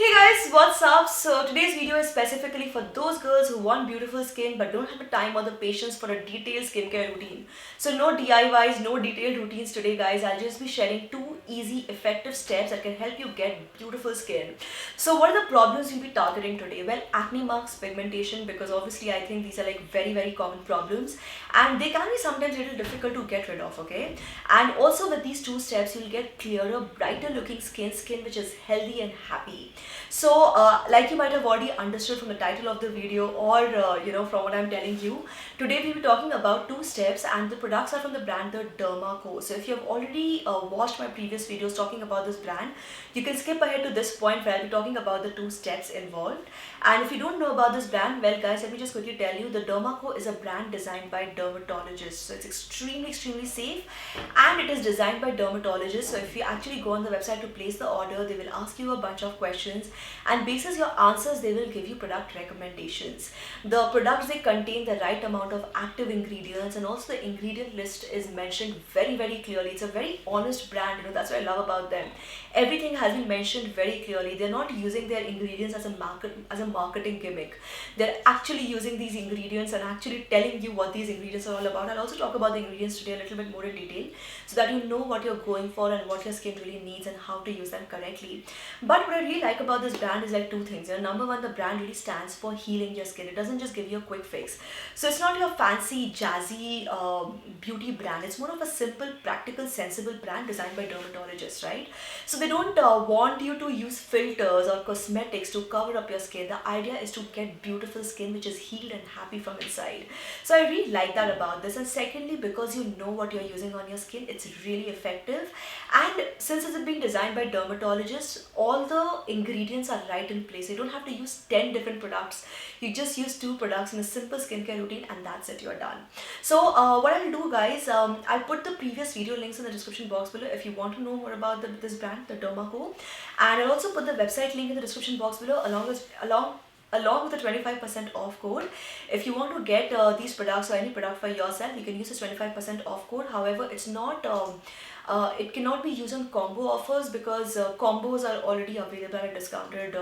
Hey guys, what's up? So today's video is specifically for those girls who want beautiful skin but don't have the time or the patience for a detailed skincare routine. So no DIYs, no detailed routines today guys. I'll just be sharing two easy effective steps that can help you get beautiful skin. So what are the problems we'll be targeting today? Well, acne marks, pigmentation, because obviously I think these are like very common problems and they can be sometimes a little difficult to get rid of, okay? And also with these two steps you'll get clearer, brighter looking skin which is healthy and happy. So, like you might have already understood from the title of the video or from what I'm telling you, today we'll be talking about two steps and the products are from the brand The Derma Co. So if you have already watched my previous videos talking about this brand, you can skip ahead to this point where I'll be talking about the two steps involved. And if you don't know about this brand, well guys, let me just quickly tell you, The Derma Co is a brand designed by dermatologists. So it's extremely safe and it is designed by dermatologists. So if you actually go on the website to place the order, they will ask you a bunch of questions and basis your answers they will give you product recommendations. The products, they contain the right amount of active ingredients and also the ingredient list is mentioned very clearly. It's a very honest brand, that's what I love about them. Everything has been mentioned very clearly. They're not using their ingredients as a marketing gimmick. They're actually using these ingredients and actually telling you what these ingredients are all about. I'll also talk about the ingredients today a little bit more in detail so that you know what you're going for and what your skin really needs and how to use them correctly. But what I really like about this brand is like two things. Number one, the brand really stands for healing your skin. It doesn't just give you a quick fix. So it's not your fancy, jazzy beauty brand. It's more of a simple, practical, sensible brand designed by dermatologists, right? So they don't want you to use filters or cosmetics to cover up your skin. The idea is to get beautiful skin which is healed and happy from inside. So I really like that about this. And secondly, because you know what you're using on your skin, it's really effective. And since it's being designed by dermatologists, all the ingredients are right in place. You don't have to use 10 different products. You just use two products in a simple skincare routine and that's it, you're done. So what I'll do guys, I'll put the previous video links in the description box below if you want to know more about this brand, The Derma Co. And I'll also put the website link in the description box below along with the 25% off code. If you want to get these products or any product for yourself, you can use this 25% off code. However, it's not it cannot be used on combo offers because combos are already available at a discounted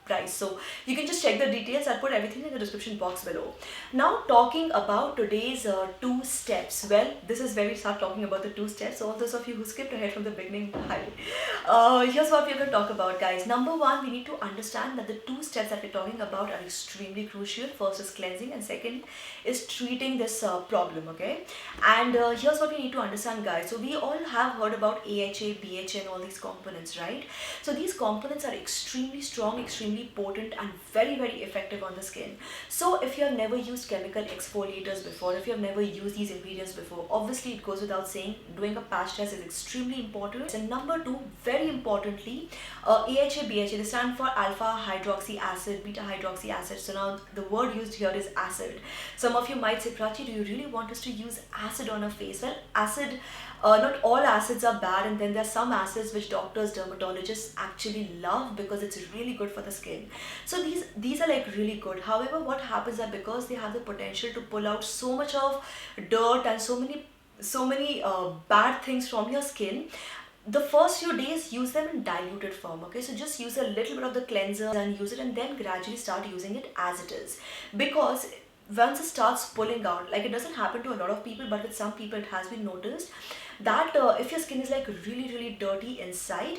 price. So you can just check the details. I'll put everything in the description box below. Now talking about today's two steps. Well, this is where we start talking about the two steps. So all those of you who skipped ahead from the beginning, hi. Here's what we're going to talk about guys. Number one, we need to understand that the two steps that we're talking about are extremely crucial. First is cleansing and second is treating this problem, okay? And here's what we need to understand guys. So we all have heard about AHA, BHA and all these components, right? So these components are extremely strong, extremely potent and very effective on the skin. So if you have never used chemical exfoliators before, if you have never used these ingredients before, obviously it goes without saying doing a patch test is extremely important. And number two, very importantly, AHA, BHA, they stand for alpha hydroxy acid, beta hydroxy acid. So now the word used here is acid. Some of you might say, Prachi, do you really want us to use acid on our face? Well, acid, not all acids are bad, and then there are some acids which doctors, dermatologists actually love because it's really good for the skin. So these are like really good. However, what happens is because they have the potential to pull out so much of dirt and so many bad things from your skin, the first few days use them in diluted form, okay? So just use a little bit of the cleanser and use it and then gradually start using it as it is, because once it starts pulling out, like it doesn't happen to a lot of people, but with some people it has been noticed that if your skin is like really dirty inside,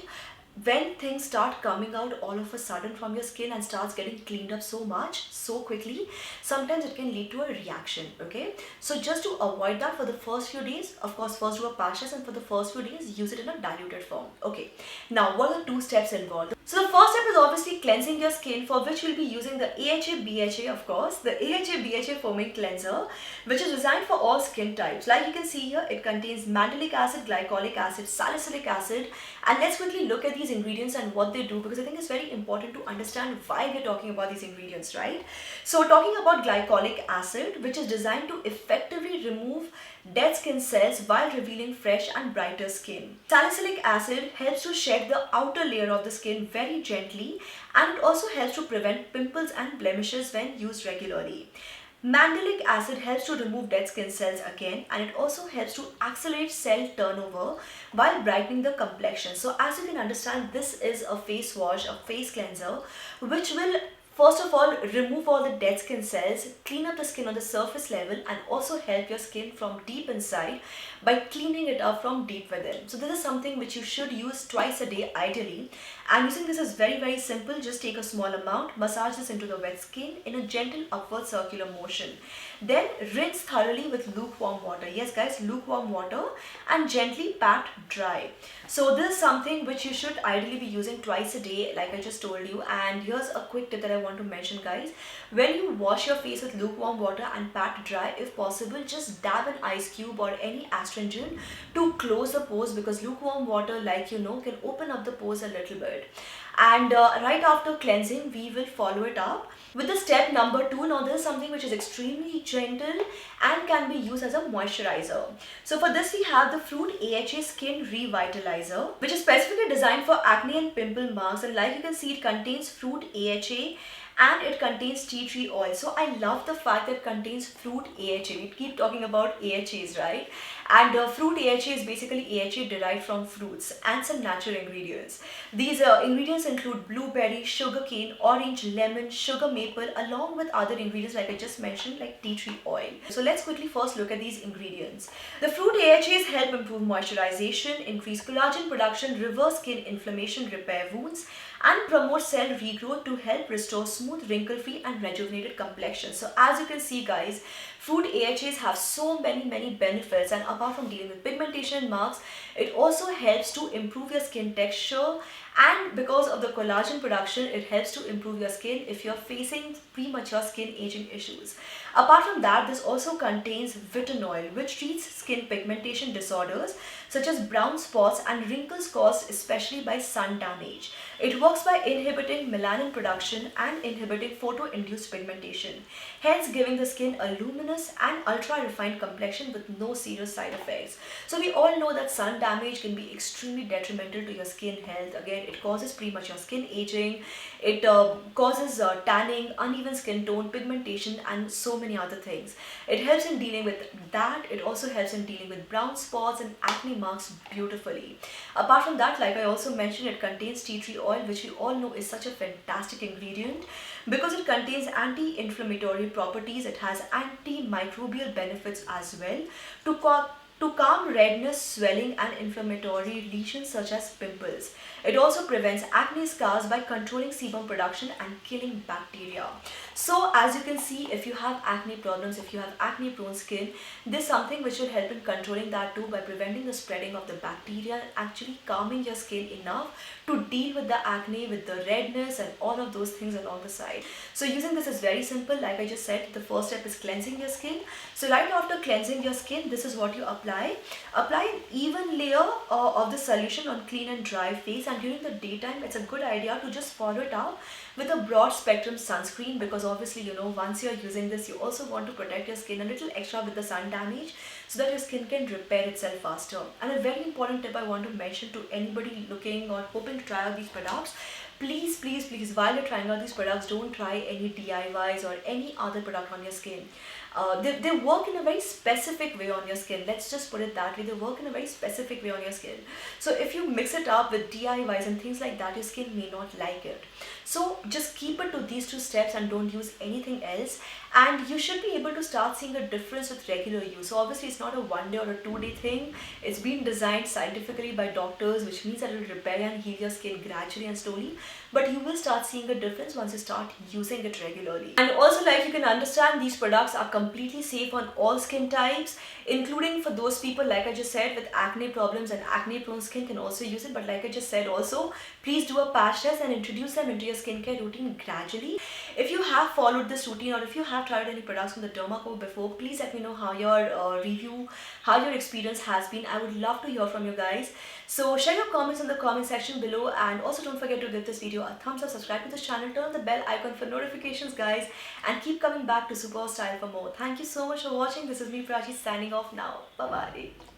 when things start coming out all of a sudden from your skin and starts getting cleaned up so much so quickly, sometimes it can lead to a reaction, okay? So just to avoid that, for the first few days, of course first do a patch test, and for the first few days use it in a diluted form. Okay, now what are the two steps involved? So the first step is obviously cleansing your skin, for which we'll be using the AHA BHA, of course, the AHA BHA foaming cleanser, which is designed for all skin types. Like you can see here, it contains mandelic acid, glycolic acid, salicylic acid, and let's quickly look at these ingredients and what they do, because I think it's very important to understand why we're talking about these ingredients, right? So talking about glycolic acid, which is designed to effectively remove dead skin cells while revealing fresh and brighter skin. Salicylic acid helps to shed the outer layer of the skin very gently, and it also helps to prevent pimples and blemishes when used regularly. Mandelic acid helps to remove dead skin cells again, and it also helps to accelerate cell turnover while brightening the complexion. So as you can understand, this is a face wash, a face cleanser, which will first of all remove all the dead skin cells, clean up the skin on the surface level, and also help your skin from deep inside by cleaning it up from deep within. So this is something which you should use twice a day ideally, and using this is very simple. Just take a small amount, massage this into the wet skin in a gentle upward circular motion, then rinse thoroughly with lukewarm water. Yes guys, lukewarm water, and gently pat dry. So this is something which you should ideally be using twice a day, like I just told you. And here's a quick tip that I want to mention, guys. When you wash your face with lukewarm water and pat dry, if possible, just dab an ice cube or any astringent to close the pores, because lukewarm water, like you know, can open up the pores a little bit. And right after cleansing, we will follow it up with the step number 2. Now this is something which is extremely gentle and can be used as a moisturizer. So for this we have the Fruit AHA Skin Revitalizer, which is specifically designed for acne and pimple marks, and like you can see, it contains Fruit AHA and it contains tea tree oil. So I love the fact that it contains Fruit AHA. We keep talking about AHAs, right? And Fruit AHA is basically AHA derived from fruits and some natural ingredients. These ingredients include blueberry, sugarcane, orange, lemon, sugar maple, along with other ingredients like I just mentioned, like tea tree oil. So let's quickly first look at these ingredients. The Fruit AHAs help improve moisturization, increase collagen production, reverse skin inflammation, repair wounds, and promote cell regrowth to help restore smooth, wrinkle-free and rejuvenated complexion. So as you can see, guys, Fruit AHAs have so many benefits, and apart from dealing with pigmentation and marks, it also helps to improve your skin texture, and because of the collagen production, it helps to improve your skin if you're facing premature skin aging issues. Apart from that, this also contains Vitanoil, which treats skin pigmentation disorders such as brown spots and wrinkles caused especially by sun damage. It works by inhibiting melanin production and inhibiting photo-induced pigmentation, hence giving the skin a luminous and ultra-refined complexion with no serious side effects. So we all know that sun damage can be extremely detrimental to your skin health. Again, it causes premature skin aging, it causes tanning, uneven skin tone, pigmentation, and so many other things. It helps in dealing with that. It also helps in dealing with brown spots and acne marks beautifully. Apart from that, like I also mentioned, it contains tea tree oil, which we all know is such a fantastic ingredient because it contains anti-inflammatory properties. It has antimicrobial benefits as well to calm redness, swelling, and inflammatory lesions such as pimples. It also prevents acne scars by controlling sebum production and killing bacteria. So as you can see, if you have acne problems, if you have acne prone skin, this is something which will help in controlling that too, by preventing the spreading of the bacteria and actually calming your skin enough to deal with the acne, with the redness and all of those things along the side. So using this is very simple. Like I just said, the first step is cleansing your skin. So right after cleansing your skin, this is what you apply. Apply an even layer of the solution on clean and dry face, and during the daytime it's a good idea to just follow it up with a broad spectrum sunscreen, because obviously, you know, once you're using this, you also want to protect your skin a little extra with the sun damage so that your skin can repair itself faster. And a very important tip I want to mention to anybody looking or hoping to try out these products: please while you're trying out these products, don't try any DIYs or any other product on your skin. They work in a very specific way on your skin. Let's just put it that way. They work in a very specific way on your skin. So if you mix it up with DIYs and things like that, your skin may not like it. So just keep it to these two steps and don't use anything else, and you should be able to start seeing a difference with regular use. So obviously it's not a 1 day or a 2 day thing. It's been designed scientifically by doctors, which means that it will repair and heal your skin gradually and slowly, but you will start seeing a difference once you start using it regularly. And also, like you can understand, these products are completely safe on all skin types, including for those people, like I just said, with acne problems and acne prone skin can also use it. But like I just said also, please do a patch test and introduce them into your skincare routine gradually. If you have followed this routine, or if you have tried any products from the Derma Co before, please let me know how your how your experience has been. I would love to hear from you guys. So share your comments in the comment section below, and also don't forget to give this video a thumbs up, subscribe to this channel, turn on the bell icon for notifications, guys, and keep coming back to Super Style for more. Thank you so much for watching. This is me, Prachi, signing off now. Bye bye.